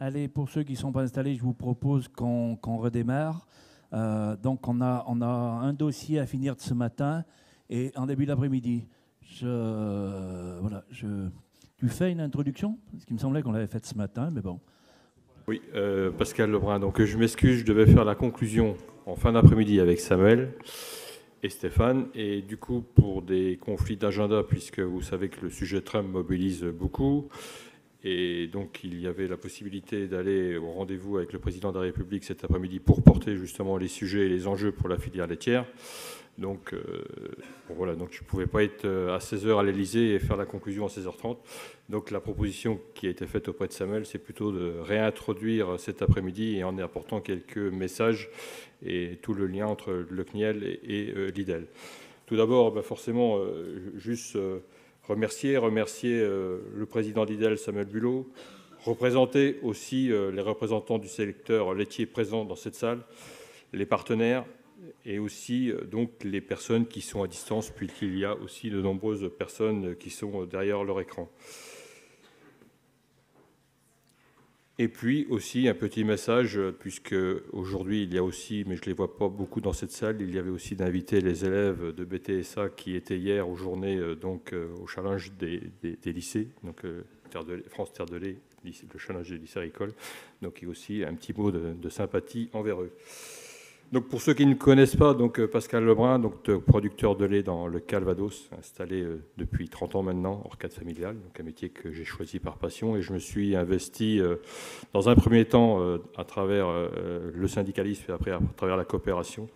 Allez, pour ceux qui ne sont pas installés, je vous propose qu'on redémarre. Donc, on a un dossier à finir de ce matin et en début d'après-midi. Voilà, tu fais une introduction? Parce qu'il me semblait qu'on l'avait faite ce matin, mais bon. Oui, Pascal Lebrun. Donc, je m'excuse, je devais faire la conclusion en fin d'après-midi avec Samuel et Stéphane. Et du coup, pour des conflits d'agenda, puisque vous savez que le sujet Trump mobilise beaucoup, et donc il y avait la possibilité d'aller au rendez-vous avec le président de la République cet après-midi pour porter justement les sujets et les enjeux pour la filière laitière. Donc, bon, voilà, donc je ne pouvais pas être à 16h à l'Élysée et faire la conclusion à 16h30. Donc la proposition qui a été faite auprès de Samuel, c'est plutôt de réintroduire cet après-midi et en y apportant quelques messages et tout le lien entre le CNIEL et l'IDEL. Tout d'abord, forcément, juste remercier le président d'IDEL, Samuel Bulot, représenter aussi les représentants du secteur laitier présents dans cette salle, les partenaires, et aussi donc les personnes qui sont à distance, puisqu'il y a aussi de nombreuses personnes qui sont derrière leur écran. Et puis aussi un petit message, puisque aujourd'hui il y a aussi, mais je ne les vois pas beaucoup dans cette salle, il y avait aussi d'inviter les élèves de BTSA qui étaient hier aux journées donc au challenge des lycées, donc France Terre de Lait, le challenge des lycées agricoles. Donc il y a aussi un petit mot de sympathie envers eux. Donc pour ceux qui ne connaissent pas, donc Pascal Lebrun, donc producteur de lait dans le Calvados, installé depuis 30 ans maintenant, hors cadre familial, donc un métier que j'ai choisi par passion, et je me suis investi dans un premier temps à travers le syndicalisme et après à travers la coopération,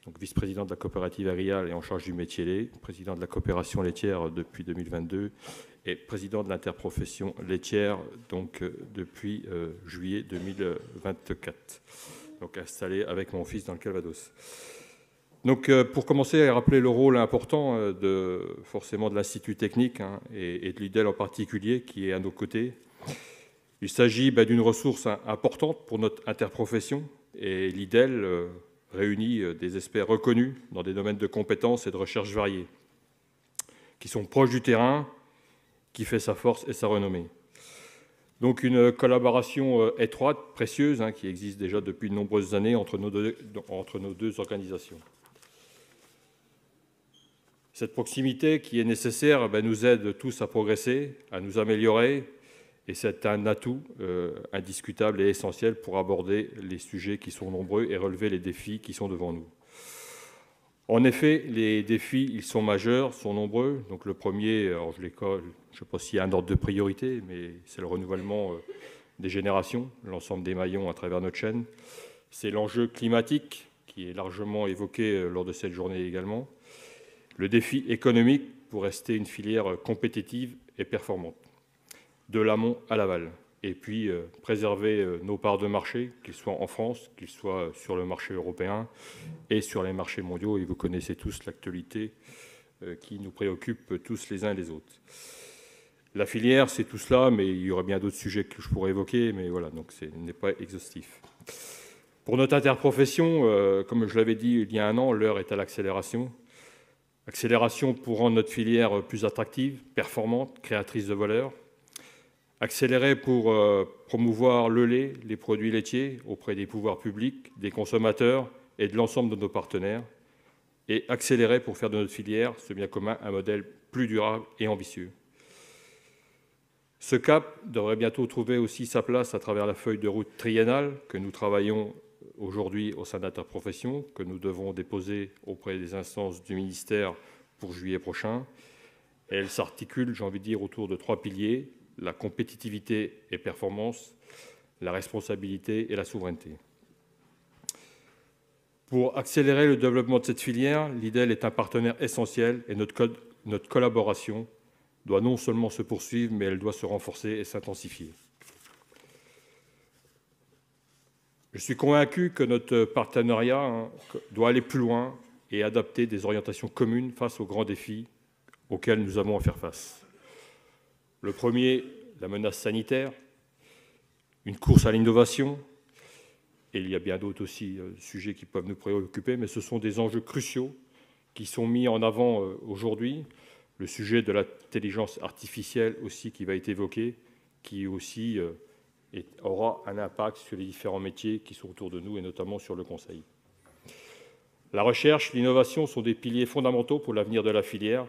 donc vice-président de la coopérative Agrial et en charge du métier lait, président de la coopération laitière depuis 2022 et président de l'interprofession laitière donc depuis juillet 2024. Donc installé avec mon fils dans le Calvados. Donc pour commencer à rappeler le rôle important forcément de l'Institut technique et de l'IDEL en particulier qui est à nos côtés. Il s'agit d'une ressource importante pour notre interprofession et l'IDEL réunit des experts reconnus dans des domaines de compétences et de recherche variés qui sont proches du terrain, qui fait sa force et sa renommée. Donc une collaboration étroite, précieuse, qui existe déjà depuis de nombreuses années entre nos deux organisations. Cette proximité qui est nécessaire nous aide tous à progresser, à nous améliorer, et c'est un atout indiscutable et essentiel pour aborder les sujets qui sont nombreux et relever les défis qui sont devant nous. En effet, les défis, ils sont majeurs, sont nombreux. Donc le premier, alors je ne sais pas s'il y a un ordre de priorité, mais c'est le renouvellement des générations, l'ensemble des maillons à travers notre chaîne. C'est l'enjeu climatique, qui est largement évoqué lors de cette journée également. Le défi économique pour rester une filière compétitive et performante, de l'amont à l'aval. Et puis préserver nos parts de marché, qu'ils soient en France, qu'ils soient sur le marché européen et sur les marchés mondiaux. Et vous connaissez tous l'actualité qui nous préoccupe tous les uns et les autres. La filière, c'est tout cela, mais il y aurait bien d'autres sujets que je pourrais évoquer, mais voilà, donc ce n'est pas exhaustif. Pour notre interprofession, comme je l'avais dit il y a un an, l'heure est à l'accélération. Accélération pour rendre notre filière plus attractive, performante, créatrice de valeur. Accélérer pour promouvoir le lait, les produits laitiers auprès des pouvoirs publics, des consommateurs et de l'ensemble de nos partenaires. Et accélérer pour faire de notre filière, ce bien commun, un modèle plus durable et ambitieux. Ce cap devrait bientôt trouver aussi sa place à travers la feuille de route triennale que nous travaillons aujourd'hui au sein d'Interprofession, que nous devons déposer auprès des instances du ministère pour juillet prochain. Et elle s'articule, j'ai envie de dire, autour de 3 piliers. La compétitivité et performance, la responsabilité et la souveraineté. Pour accélérer le développement de cette filière, l'IDEL est un partenaire essentiel et notre collaboration doit non seulement se poursuivre, mais elle doit se renforcer et s'intensifier. Je suis convaincu que notre partenariat doit aller plus loin et adapter des orientations communes face aux grands défis auxquels nous avons à faire face. Le premier, la menace sanitaire, une course à l'innovation, et il y a bien d'autres aussi sujets qui peuvent nous préoccuper, mais ce sont des enjeux cruciaux qui sont mis en avant aujourd'hui. Le sujet de l'intelligence artificielle aussi qui va être évoqué, qui aussi et aura un impact sur les différents métiers qui sont autour de nous, et notamment sur le conseil. La recherche, l'innovation sont des piliers fondamentaux pour l'avenir de la filière.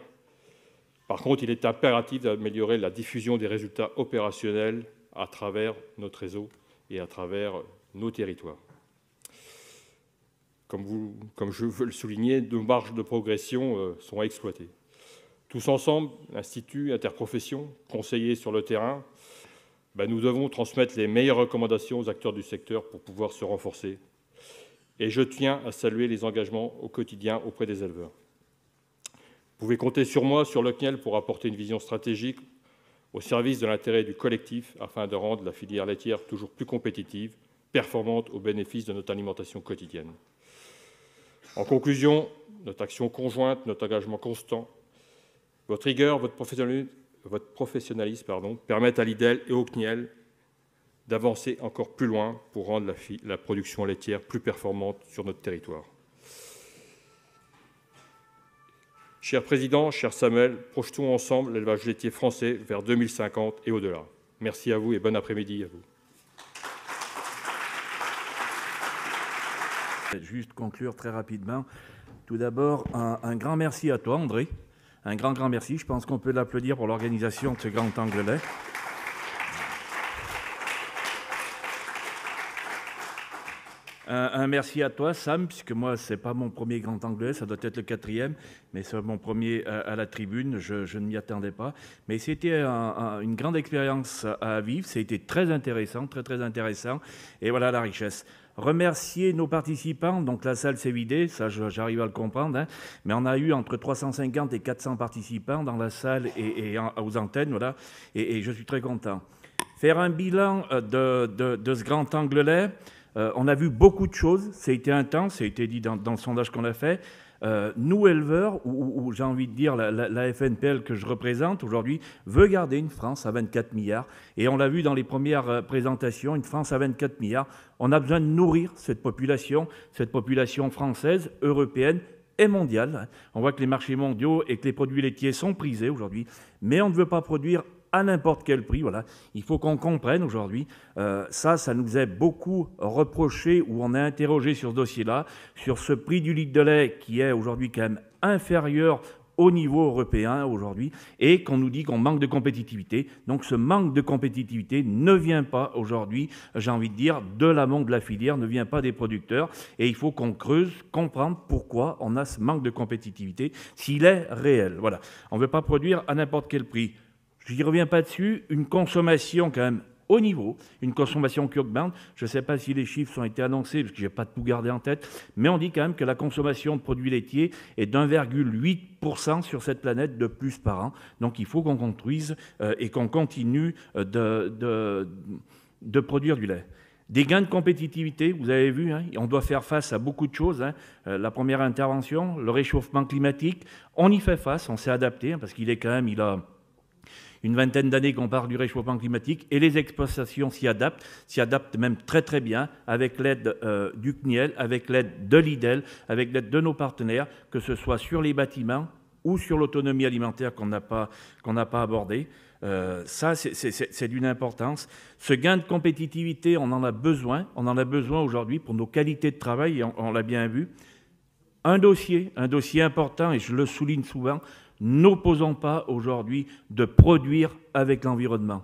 Par contre, il est impératif d'améliorer la diffusion des résultats opérationnels à travers notre réseau et à travers nos territoires. Comme je veux le souligner, nos marges de progression sont à exploiter. Tous ensemble, l'Institut, interprofessions, conseillers sur le terrain, nous devons transmettre les meilleures recommandations aux acteurs du secteur pour pouvoir se renforcer. Et je tiens à saluer les engagements au quotidien auprès des éleveurs. Vous pouvez compter sur moi, sur le CNEL, pour apporter une vision stratégique au service de l'intérêt du collectif afin de rendre la filière laitière toujours plus compétitive, performante au bénéfice de notre alimentation quotidienne. En conclusion, notre action conjointe, notre engagement constant, votre rigueur, votre professionnalisme permettent à l'IDEL et au CNIEL d'avancer encore plus loin pour rendre la production laitière plus performante sur notre territoire. Cher Président, cher Samuel, projetons ensemble l'élevage laitier français vers 2050 et au-delà. Merci à vous et bon après-midi à vous. Juste conclure très rapidement. Tout d'abord, un grand merci à toi, André. Un grand merci. Je pense qu'on peut l'applaudir pour l'organisation de ce grand anglais. Un merci à toi, Sam, puisque moi, ce n'est pas mon premier grand anglais, ça doit être le 4e, mais c'est mon premier à la tribune, je ne m'y attendais pas. Mais c'était une grande expérience à vivre, c'était très intéressant, très intéressant, et voilà la richesse. Remercier nos participants, donc la salle s'est vidée, ça j'arrive à le comprendre, mais on a eu entre 350 et 400 participants dans la salle et aux antennes, voilà, et je suis très content. Faire un bilan de ce grand anglais. On a vu beaucoup de choses, ça a été intense, ça a été dit dans le sondage qu'on a fait. Nous, éleveurs, ou j'ai envie de dire la FNPL que je représente aujourd'hui, veut garder une France à 24 milliards. Et on l'a vu dans les premières présentations, une France à 24 milliards. On a besoin de nourrir cette population française, européenne et mondiale. On voit que les marchés mondiaux et que les produits laitiers sont prisés aujourd'hui, mais on ne veut pas produire à n'importe quel prix, voilà. Il faut qu'on comprenne aujourd'hui, ça nous est beaucoup reproché, ou on est interrogé sur ce dossier-là, sur ce prix du litre de lait qui est aujourd'hui quand même inférieur au niveau européen aujourd'hui, et qu'on nous dit qu'on manque de compétitivité. Donc ce manque de compétitivité ne vient pas aujourd'hui, j'ai envie de dire, de l'amont de la filière, ne vient pas des producteurs, et il faut qu'on creuse, comprendre pourquoi on a ce manque de compétitivité, s'il est réel. Voilà. On ne veut pas produire à n'importe quel prix. Je n'y reviens pas dessus, une consommation quand même haut niveau, une consommation qui augmente. Je ne sais pas si les chiffres ont été annoncés, parce que je n'ai pas tout gardé en tête, mais on dit quand même que la consommation de produits laitiers est d'1,8% sur cette planète de plus par an. Donc il faut qu'on construise et qu'on continue de produire du lait. Des gains de compétitivité, vous avez vu, on doit faire face à beaucoup de choses. La première intervention, le réchauffement climatique, on y fait face, on s'est adapté, parce qu'il est quand même, il a une vingtaine d'années qu'on parle du réchauffement climatique, et les exploitations s'y adaptent même très bien, avec l'aide du CNIEL, avec l'aide de l'IDEL, avec l'aide de nos partenaires, que ce soit sur les bâtiments ou sur l'autonomie alimentaire qu'on n'a pas abordée. Ça, c'est d'une importance. Ce gain de compétitivité, on en a besoin aujourd'hui pour nos qualités de travail, et on l'a bien vu. Un dossier important, et je le souligne souvent, n'opposons pas aujourd'hui de produire avec l'environnement.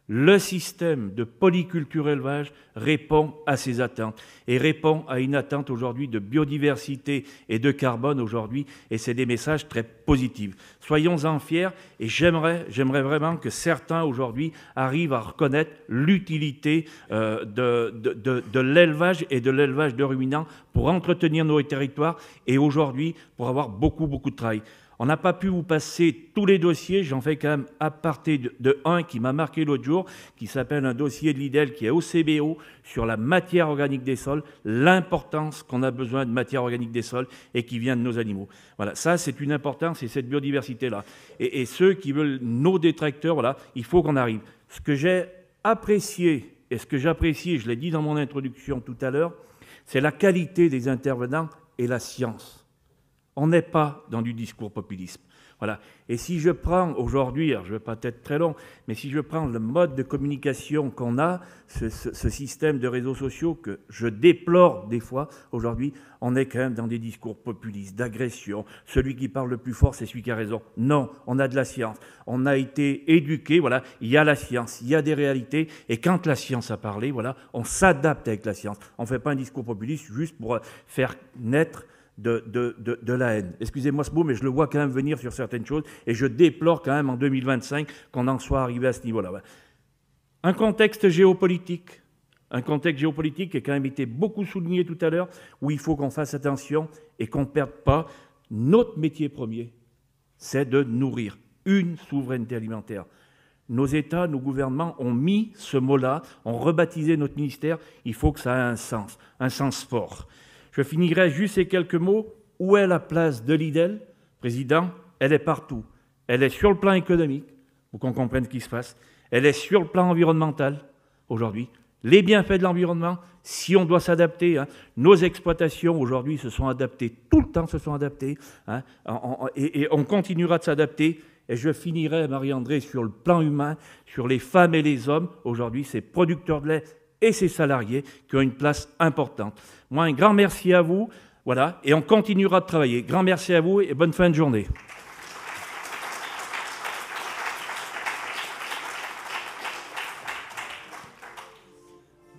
Le système de polyculture élevage répond à ces attentes et répond à une attente aujourd'hui de biodiversité et de carbone aujourd'hui, et c'est des messages très positifs. Soyons-en fiers, et j'aimerais vraiment que certains aujourd'hui arrivent à reconnaître l'utilité de l'élevage et de l'élevage de ruminants pour entretenir nos territoires et aujourd'hui pour avoir beaucoup de travail. On n'a pas pu vous passer tous les dossiers, j'en fais quand même à partir de un qui m'a marqué l'autre jour, qui s'appelle un dossier de l'IDEL qui est au CBO sur la matière organique des sols, l'importance qu'on a besoin de matière organique des sols et qui vient de nos animaux. Voilà, ça c'est une importance, et cette biodiversité-là. Et ceux qui veulent nos détracteurs, voilà, il faut qu'on arrive. Ce que j'ai apprécié, et ce que j'apprécie, je l'ai dit dans mon introduction tout à l'heure, c'est la qualité des intervenants et la science. On n'est pas dans du discours populisme. Voilà. Et si je prends aujourd'hui, alors je ne vais pas être très long, mais si je prends le mode de communication qu'on a, ce système de réseaux sociaux que je déplore des fois aujourd'hui, on est quand même dans des discours populistes, d'agression. Celui qui parle le plus fort, c'est celui qui a raison. Non, on a de la science. On a été éduqués, voilà, il y a la science, il y a des réalités. Et quand la science a parlé, voilà, on s'adapte avec la science. On ne fait pas un discours populiste juste pour faire naître de la haine. Excusez-moi ce mot, mais je le vois quand même venir sur certaines choses, et je déplore quand même en 2025 qu'on en soit arrivé à ce niveau-là. Un contexte géopolitique qui a quand même été beaucoup souligné tout à l'heure, où il faut qu'on fasse attention et qu'on ne perde pas notre métier premier, c'est de nourrir une souveraineté alimentaire. Nos États, nos gouvernements ont mis ce mot-là, ont rebaptisé notre ministère, il faut que ça ait un sens fort. Je finirai juste ces quelques mots. Où est la place de Lidl, Président? Elle est partout. Elle est sur le plan économique, pour qu'on comprenne ce qui se passe. Elle est sur le plan environnemental, aujourd'hui. Les bienfaits de l'environnement, si on doit s'adapter. Nos exploitations, aujourd'hui, se sont adaptées, tout le temps se sont adaptées. Et on continuera de s'adapter. Et je finirai, Marie-André, sur le plan humain, sur les femmes et les hommes. Aujourd'hui, ces producteurs de lait et ces salariés qui ont une place importante. Moi, un grand merci à vous, voilà, et on continuera de travailler. Grand merci à vous et bonne fin de journée.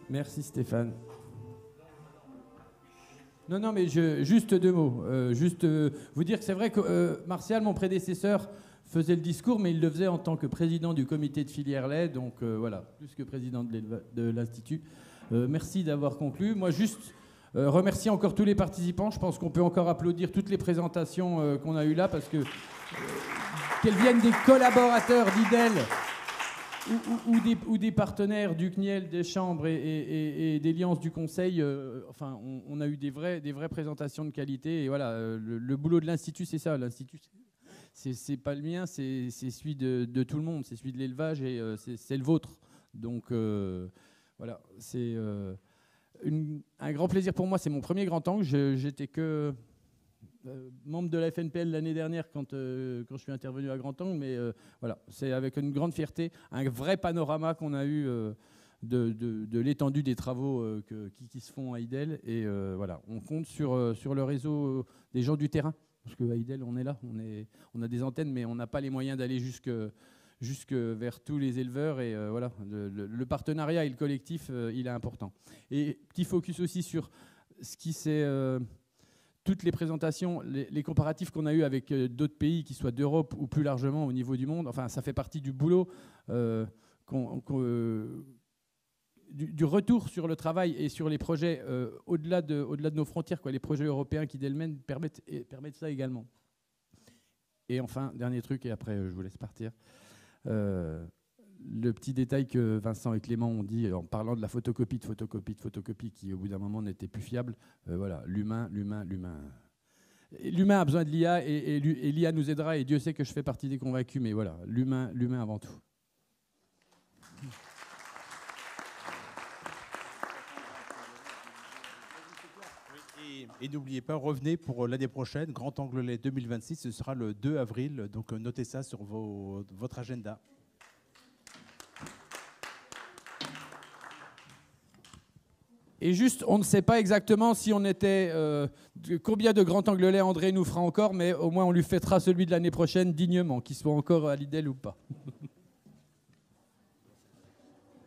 Merci Stéphane. Non, mais juste deux mots. Vous dire que c'est vrai que Martial, mon prédécesseur, faisait le discours, mais il le faisait en tant que président du comité de filière lait, donc voilà, plus que président de l'Institut. Merci d'avoir conclu. Moi, juste remercier encore tous les participants. Je pense qu'on peut encore applaudir toutes les présentations qu'on a eues là, parce que qu'elles viennent des collaborateurs d'IDEL ou des partenaires du CNIEL, des chambres et des liances du Conseil. Enfin, on a eu des vraies présentations de qualité. Et voilà, le boulot de l'Institut, c'est ça. L'Institut, c'est pas le mien, c'est celui de tout le monde, c'est celui de l'élevage et c'est le vôtre. Donc voilà, c'est un grand plaisir pour moi. C'est mon premier grand angle. J'étais que membre de la FNPL l'année dernière quand je suis intervenu à Grand Angle, mais voilà, c'est avec une grande fierté, un vrai panorama qu'on a eu de l'étendue des travaux qui se font à IDEL. Et voilà, on compte sur le réseau des gens du terrain. Parce qu'à IDEL, on est là, on a des antennes, mais on n'a pas les moyens d'aller jusque vers tous les éleveurs. Et voilà, le partenariat et le collectif, il est important. Et petit focus aussi sur ce qui s'est... toutes les présentations, les comparatifs qu'on a eus avec d'autres pays, qui soient d'Europe ou plus largement au niveau du monde, enfin, ça fait partie du boulot du retour sur le travail et sur les projets au-delà de nos frontières, quoi. Les projets européens qui d'elles-mêmes permettent ça également. Et enfin, dernier truc, et après je vous laisse partir, le petit détail que Vincent et Clément ont dit en parlant de la photocopie qui au bout d'un moment n'était plus fiable. Voilà, l'humain a besoin de l'IA et l'IA nous aidera, et Dieu sait que je fais partie des convaincus, mais voilà, l'humain avant tout. Et n'oubliez pas, revenez pour l'année prochaine, Grand Angle Lait 2026, ce sera le 2 avril, donc notez ça sur votre agenda. Et juste, on ne sait pas exactement si on était... combien de Grand Angle Lait André nous fera encore, mais au moins on lui fêtera celui de l'année prochaine dignement, qu'il soit encore à l'IDEL ou pas.